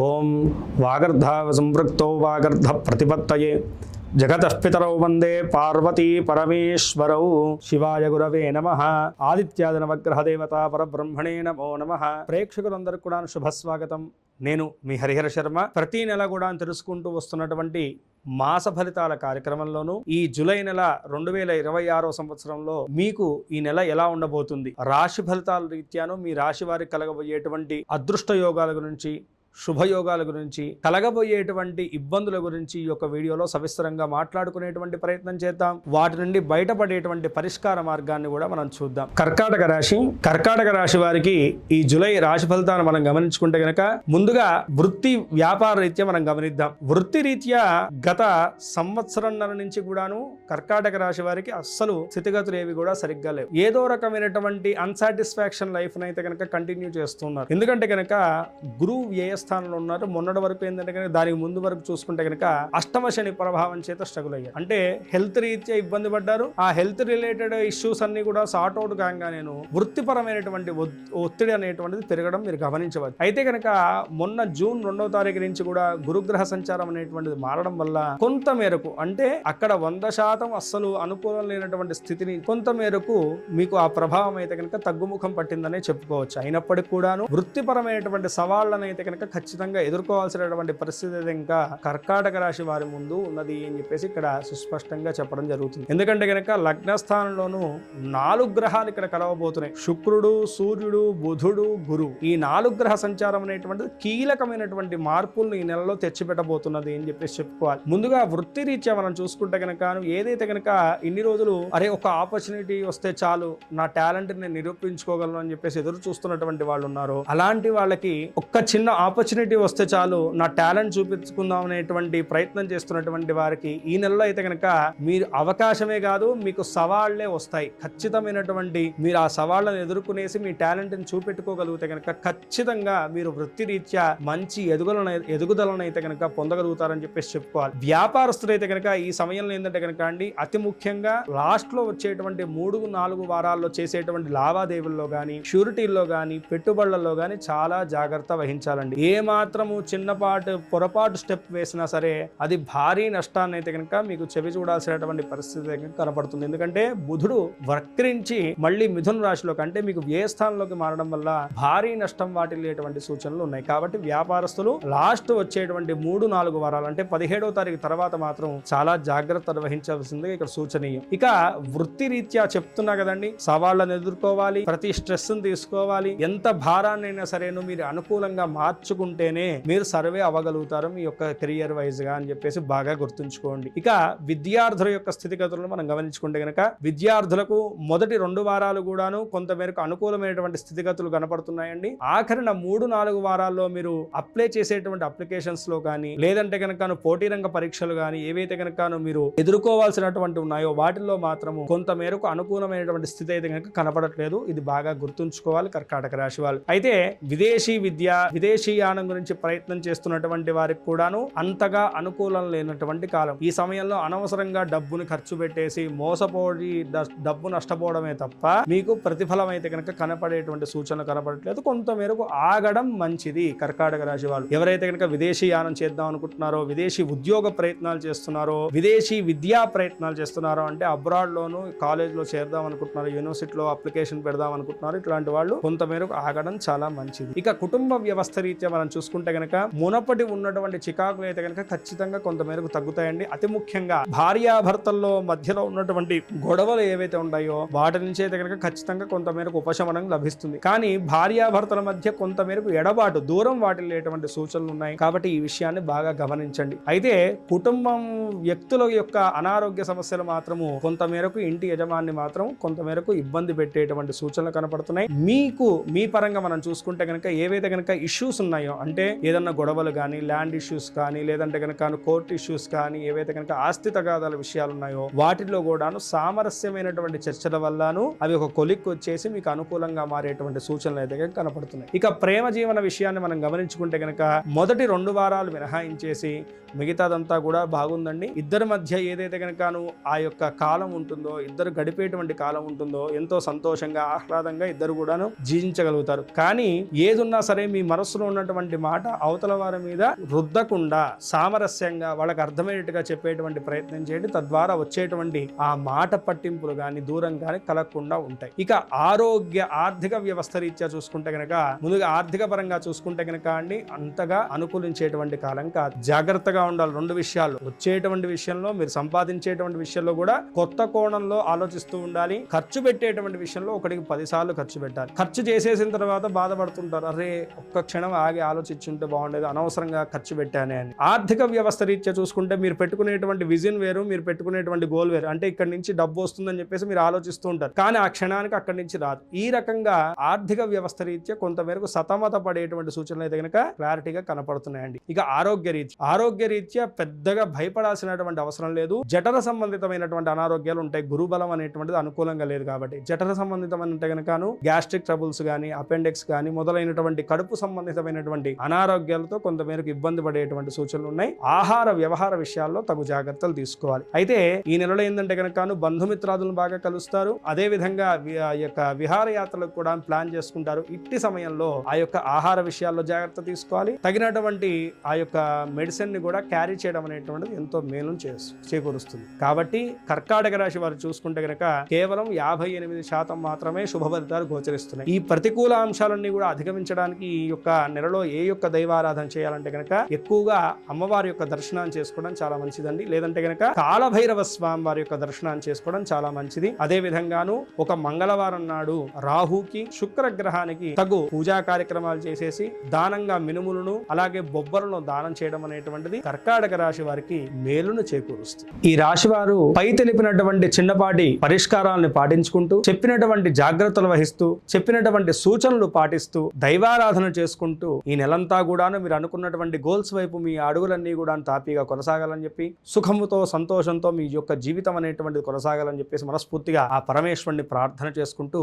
ఓం వాగర్ధావ సంపృక్తో వాగర్ధ ప్రతిపత్తయే జగతః పితరౌ వందే పార్వతీ పరమేశ్వరౌ. శివాయ గురవే నమః. ఆదిత్యాది నవగ్రహ దేవత పరబ్రహ్మణే నమో నమః. ప్రేక్షకులందరికీ కూడా శుభస్వాగతం. నేను మీ హరిహర శర్మ. ప్రతి నెల కూడా తెలుసుకుంటూ వస్తున్నటువంటి మాస ఫలితాల కార్యక్రమంలోనూ ఈ జూలై నెల 2026 సంవత్సరంలో మీకు ఈ నెల ఎలా ఉండబోతుంది, రాశి ఫలితాల రీత్యాను మీ రాశి వారికి కలగబోయేటువంటి అదృష్ట యోగాల గురించి, శుభయోగాల గురించి, కలగబోయేటువంటి ఇబ్బందుల గురించి ఈ యొక్క వీడియోలో సవిస్తరంగా మాట్లాడుకునేటువంటి ప్రయత్నం చేద్దాం. వాటి నుండి బయటపడేటువంటి పరిష్కార మార్గాన్ని కూడా మనం చూద్దాం. కర్కాటక రాశి వారికి ఈ జూలై రాశి ఫలితాన్ని మనం గమనించుకుంటే గనక ముందుగా వృత్తి వ్యాపార రీత్యా మనం గమనిద్దాం. వృత్తి రీత్యా గత సంవత్సరంన్నర నుంచి కూడాను కర్కాటక రాశి వారికి అస్సలు స్థితిగతులు ఏవి కూడా సరిగ్గా లేవు. ఏదో రకమైనటువంటి అన్సాటిస్ఫాక్షన్ లైఫ్ అయితే కనుక కంటిన్యూ చేస్తున్నారు. ఎందుకంటే కనుక గురువు వ్యయ స్థానంలో ఉన్నారు. మొన్నటి వరకు ఏంటంటే కనుక దానికి ముందు వరకు చూసుకుంటే కనుక అష్టమ శని ప్రభావం చేత స్ట్రగుల్ అయ్యారు. అంటే హెల్త్ రీత్యా ఇబ్బంది పడ్డారు. ఆ హెల్త్ రిలేటెడ్ ఇష్యూస్ అన్ని కూడా సార్ట్ అవుట్ కాగా నేను వృత్తిపరమైనటువంటి ఒత్తిడి అనేటువంటిది పెరగడం మీరు గమనించవచ్చు. అయితే కనుక మొన్న జూన్ 2వ తారీఖు నుంచి కూడా గురుగ్రహ సంచారం అనేటువంటిది మారడం వల్ల కొంత మేరకు, అంటే అక్కడ 100% అస్సలు అనుకూలం లేనటువంటి స్థితిని కొంత మేరకు మీకు ఆ ప్రభావం అయితే కనుక తగ్గుముఖం పట్టిందనే చెప్పుకోవచ్చు. అయినప్పటికీ కూడాను వృత్తిపరమైనటువంటి సవాళ్ళను అయితే కనుక ఖచ్చితంగా ఎదుర్కోవాల్సినటువంటి పరిస్థితి ఇంకా కర్కాటక రాశి వారి ముందు ఉన్నది అని చెప్పేసి ఇక్కడ సుస్పష్టంగా చెప్పడం జరుగుతుంది. ఎందుకంటే కనుక లగ్నస్థానంలోనూ 4 గ్రహాలు ఇక్కడ కలవబోతున్నాయి. శుక్రుడు, సూర్యుడు, బుధుడు, గురువు. ఈ 4 గ్రహ సంచారం అనేటువంటిది కీలకమైనటువంటి మార్పులను ఈ నెలలో తెచ్చిపెట్టబోతున్నది అని చెప్పేసి చెప్పుకోవాలి. ముందుగా వృత్తి రీత్యా మనం చూసుకుంటే కనుక ఏదైతే కనుక ఇన్ని రోజులు ఒక ఆపర్చునిటీ వస్తే చాలు, నా టాలెంట్ నేను నిరూపించుకోగలను అని చెప్పేసి ఎదురు చూస్తున్నటువంటి వాళ్ళు ఉన్నారు. అలాంటి వాళ్ళకి ఒక్క చిన్న ఆపర్చునిటీ వస్తే చాలు, నా టాలెంట్ చూపించుకుందాం అనేటువంటి ప్రయత్నం చేస్తున్నటువంటి వారికి ఈ నెలలో అయితే కనుక మీరు అవకాశమే కాదు, మీకు సవాళ్లే వస్తాయి. ఖచ్చితమైనటువంటి మీరు ఆ సవాళ్లను ఎదుర్కొనేసి మీ టాలెంట్ ని చూపెట్టుకోగలిగితే కనుక ఖచ్చితంగా మీరు వృత్తి రీత్యా మంచి ఎదుగుదలను అయితే కనుక పొందగలుగుతారని చెప్పేసి చెప్పుకోవాలి. వ్యాపారస్తులు అయితే కనుక ఈ సమయంలో ఏంటంటే కనుక అతి ముఖ్యంగా లాస్ట్ లో వచ్చేటువంటి 3-4 వారాల్లో చేసేటువంటి లావాదేవీల్లో గానీ, షూరిటీల్లో గానీ, పెట్టుబడులలో గానీ చాలా జాగ్రత్త వహించాలండి. ఏ మాత్రము పొరపాటు స్టెప్ వేసినా సరే అది భారీ నష్టాన్ని అయితే కనుక మీకు చెవి చూడాల్సినటువంటి పరిస్థితి కనపడుతుంది. ఎందుకంటే బుధుడు వక్రించి మళ్ళీ మిథున రాశిలోకి, అంటే మీకు వ్యయ స్థానంలోకి మారడం వల్ల భారీ నష్టం వాటిల్లేటువంటి సూచనలు ఉన్నాయి. కాబట్టి వ్యాపారస్తులు లాస్ట్ వచ్చేటువంటి 3-4 వారాలు, అంటే 17వ తారీఖు తర్వాత మాత్రం చాలా జాగ్రత్త వహించాల్సిందిగా ఇక్కడ సూచనీయం. ఇక వృత్తి రీత్యా చెప్తున్నా కదండి, సవాళ్లను ఎదుర్కోవాలి, ప్రతి స్ట్రెస్ తీసుకోవాలి. ఎంత భారాన్నైనా సరేను మీరు అనుకూలంగా మార్చుకుంటేనే మీరు సర్వే అవ్వగలుగుతారు మీ యొక్క కెరియర్ వైజ్ గా అని చెప్పేసి బాగా గుర్తుంచుకోండి. ఇక విద్యార్థుల యొక్క స్థితిగతులను మనం గమనించుకుంటే గనక విద్యార్థులకు మొదటి 2 వారాలు కూడాను కొంతమేరకు అనుకూలమైనటువంటి స్థితిగతులు కనపడుతున్నాయండి. ఆఖరిన 3-4 వారాల్లో మీరు అప్లై చేసేటువంటి అప్లికేషన్స్ లో కానీ, లేదంటే కనుక పోటీ రంగ పరీక్షలు కానీ ఏవైతే కనుక మీరు ఎదుర్కోవాల్సినటువంటి ఉన్నాయో వాటిల్లో మాత్రము కొంతమేరకు అనుకూలమైనటువంటి స్థితి అయితే కనుక కనపడట్లేదు. ఇది బాగా గుర్తుంచుకోవాలి కర్కాటక రాశి వాళ్ళు. అయితే విదేశీ విద్య, విదేశీయానం గురించి ప్రయత్నం చేస్తున్నటువంటి వారికి కూడాను అంతగా అనుకూలం లేనటువంటి కాలం. ఈ సమయంలో అనవసరంగా డబ్బును ఖర్చు పెట్టేసి మోసపోయి డబ్బు నష్టపోవడమే తప్ప మీకు ప్రతిఫలం అయితే కనుక కనపడేటువంటి సూచనలు కనపడట్లేదు. కొంత మేరకు ఆగడం మంచిది కర్కాటక రాశి వాళ్ళు. ఎవరైతే కనుక విదేశీయానం చేద్దాం అనుకుంటున్నారో, విదేశీ ఉద్యోగ ప్రయత్నాలు చేస్తున్నారో, విదేశీ విద్యా ప్రయత్నాలు చేస్తున్నారో, అంటే అబ్రాడ్ లోను కాలేజ్ లో చేద్దాం అనుకుంటున్నారు, యూనివర్సిటీలో అప్లికేషన్ పెడదాం అనుకుంటున్నారు, ఇట్లాంటి వాళ్ళు కొంత మేరకు ఆగడం చాలా మంచిది. ఇక కుటుంబ వ్యవస్థ రీత్యా మనం చూసుకుంటే గనక మునపటి ఉన్నటువంటి చికాకులు అయితే కనుక ఖచ్చితంగా కొంత మేరకు తగ్గుతాయండి. అతి ముఖ్యంగా భార్యాభర్తల్లో మధ్యలో ఉన్నటువంటి గొడవలు ఏవైతే ఉన్నాయో వాటి నుంచి అయితే కనుక ఖచ్చితంగా కొంత మేరకు ఉపశమనం లభిస్తుంది. కానీ భార్యాభర్తల మధ్య కొంత మేరకు ఎడబాటు, దూరం వాటిల్లేటువంటి సూచనలు ఉన్నాయి. కాబట్టి ఈ విషయాన్ని బాగా గమనించండి. అయితే కుటుంబం వ్యక్తుల యొక్క అనారోగ్య సమస్యలు మాత్రము కొంత మేరకు ఇంటి యజమాని మాత్రం కొంత మేరకు ఇబ్బంది పెట్టేటువంటి సూచనలు కనపడుతున్నాయి. మీకు మీ పరంగా మనం చూసుకుంటే కనుక ఏవైతే కనుక ఇష్యూస్ ఉన్నాయో, అంటే ఏదన్నా గొడవలు కానీ, ల్యాండ్ ఇష్యూస్ కానీ, లేదంటే కనుక కోర్టు ఇష్యూస్ కానీ, ఏవైతే కనుక ఆస్తి తగాదాల విషయాలు ఉన్నాయో వాటిలో కూడాను సామరస్యమైనటువంటి చర్చల వల్లను అవి ఒక కొలిక్కి వచ్చేసి మీకు అనుకూలంగా మారేటువంటి సూచనలు అయితే కనపడుతున్నాయి. ఇక ప్రేమ జీవన విషయాన్ని మనం గమనించుకుంటే కనుక మొదటి 2 వారాలు మినహాయించేసి మిగతాదంతా కూడా బాగుందండి. ఇద్దరి మధ్య ఏదైతే కనుక ఆ యొక్క కాలం ఉంటుందో, ఇద్దరు గడిపేటువంటి కాలం ఉంటుందో ఎంతో సంతోషంగా ఆహ్లాదంగా ఇద్దరు కూడాను జీవించగలుగుతారు. కానీ ఏదున్నా సరే మీ మనసులో ఉన్నటువంటి చెప్తున్నటువంటి మాట అవతల వారి మీద రుద్దకుండా సామరస్యంగా వాళ్ళకి అర్థమయ్యేట్టుగా చెప్పేటువంటి ప్రయత్నం చేయండి. తద్వారా వచ్చేటువంటి ఆ మాట పట్టింపులు కానీ దూరం కానీ కలగకుండా ఉంటాయి. ఇక ఆర్థిక వ్యవస్థ రీత్యా చూసుకుంటే కనుక ముందుగా ఆర్థిక పరంగా చూసుకుంటే కనుక అండి అంతగా అనుకూలించేటువంటి కాలం కాదు. జాగ్రత్తగా ఉండాలి రెండు విషయాలు. వచ్చేటువంటి విషయంలో మీరు సంపాదించేటువంటి విషయంలో కూడా కొత్త కోణంలో ఆలోచిస్తూ ఉండాలి. ఖర్చు పెట్టేటువంటి విషయంలో ఒకటికి 10 సార్లు ఖర్చు పెట్టాలి. ఖర్చు చేసేసిన తర్వాత బాధపడుతుంటారు, అరే ఒక్క క్షణం ఆగి ఆలోచించుంటే బాగుండేది, అనవసరంగా ఖర్చు పెట్టానే అని. ఆర్థిక వ్యవస్థ రీత్యా చూసుకుంటే మీరు పెట్టుకునేటువంటి విజన్ వేరు, మీరు పెట్టుకునేటువంటి గోల్ వేరు. అంటే ఇక్కడ నుంచి డబ్బు వస్తుందని చెప్పేసి మీరు ఆలోచిస్తూ ఉంటారు, కానీ ఆ క్షణానికి అక్కడి నుంచి రాదు. ఈ రకంగా ఆర్థిక వ్యవస్థ రీత్యా కొంతమేరకు సతమత పడేటువంటి సూచనలు అయితే కనుక క్లారిటీగా కనపడుతున్నాయండి. ఇక ఆరోగ్య రీత్యా పెద్దగా భయపడాల్సినటువంటి అవసరం లేదు. జఠర సంబంధితమైనటువంటి అనారోగ్యాలు ఉంటాయి. గురుబలం అనేటువంటిది అనుకూలంగా లేదు కాబట్టి జఠర సంబంధితమైన కనుకను గ్యాస్ట్రిక్ ట్రబుల్స్ కానీ అపెండిక్స్ కానీ మొదలైనటువంటి కడుపు సంబంధితమైనటువంటి అనారోగ్యాలతో కొంతమేరకు ఇబ్బంది పడేటువంటి సూచనలు ఉన్నాయి. ఆహార వ్యవహార విషయాల్లో తగు జాగ్రత్తలు తీసుకోవాలి. అయితే ఈ నెలలో ఏంటంటే కనుకను బంధుమిత్రాదులను బాగా కలుస్తారు. అదే విధంగా యొక్క విహారయాత్రలకు కూడా ప్లాన్ చేసుకుంటారు. ఇట్టి సమయంలో ఆ యొక్క ఆహార విషయాల్లో జాగ్రత్త తీసుకోవాలి. తగినటువంటి ఆ యొక్క మెడిసిన్ ని కూడా క్యారీ చేయడం అనేటువంటిది ఎంతో మేలు చేకూరుస్తుంది. కాబట్టి కర్కాటక రాశి వారు చూసుకుంటే కనుక కేవలం 58% మాత్రమే శుభ ఫలితాలు గోచరిస్తున్నాయి. ఈ ప్రతికూల అంశాలన్నీ కూడా అధిగమించడానికి ఈ యొక్క నెలలో ఏ యొక్క దైవారాధన చేయాలంటే కనుక ఎక్కువగా అమ్మవారి యొక్క దర్శనాన్ని చేసుకోవడం చాలా మంచిదండి. లేదంటే కనుక కాలభైరవ స్వామి వారి యొక్క దర్శనాన్ని చేసుకోవడం చాలా మంచిది. అదే విధంగాను ఒక మంగళవారం నాడు రాహుకి శుక్రగ్రహానికి తగు పూజా కార్యక్రమాలు చేసేసి దానంగా మినుములను అలాగే బొబ్బలను దానం చేయడం అనేటువంటిది కర్కాటక రాశి వారికి మేలును చేకూరుస్తుంది. ఈ రాశి వారు పై తెలిపినటువంటి చిన్నపాటి పరిష్కారాలను పాటించుకుంటూ చెప్పినటువంటి జాగ్రత్తలు వహిస్తూ చెప్పినటువంటి సూచనలు పాటిస్తూ దైవారాధన చేసుకుంటూ ఈ నెలంతా కూడాను మీరు అనుకున్నటువంటి గోల్స్ వైపు మీ అడుగులన్నీ కూడా తాపీగా కొనసాగాలని చెప్పి సుఖముతో సంతోషంతో మీ యొక్క జీవితం అనేటువంటిది కొనసాగాలని చెప్పేసి మనస్ఫూర్తిగా ఆ పరమేశ్వరుని ప్రార్థన చేసుకుంటూ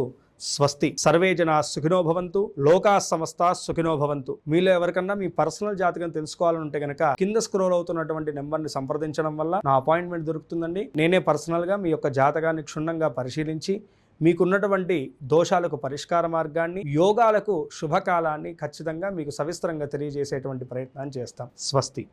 స్వస్తి. సర్వే జనా సుఖినో భవంతు, లోకా సమస్తా సుఖినో భవంతు. మీలో ఎవరికన్నా మీ పర్సనల్ జాతకం తెలుసుకోవాలంటే కనుక కింద స్క్రోల్ అవుతున్నటువంటి నెంబర్ని సంప్రదించడం వల్ల నా అపాయింట్మెంట్ దొరుకుతుందండి. నేనే పర్సనల్గా మీ యొక్క జాతకాన్ని క్షుణ్ణంగా పరిశీలించి మీకున్నటువంటి దోషాలకు పరిష్కార మార్గాన్ని, యోగాలకు శుభకాలాన్ని ఖచ్చితంగా మీకు సవిస్తరంగా తెలియజేసేటువంటి ప్రయత్నాన్ని చేస్తాం. స్వస్తి.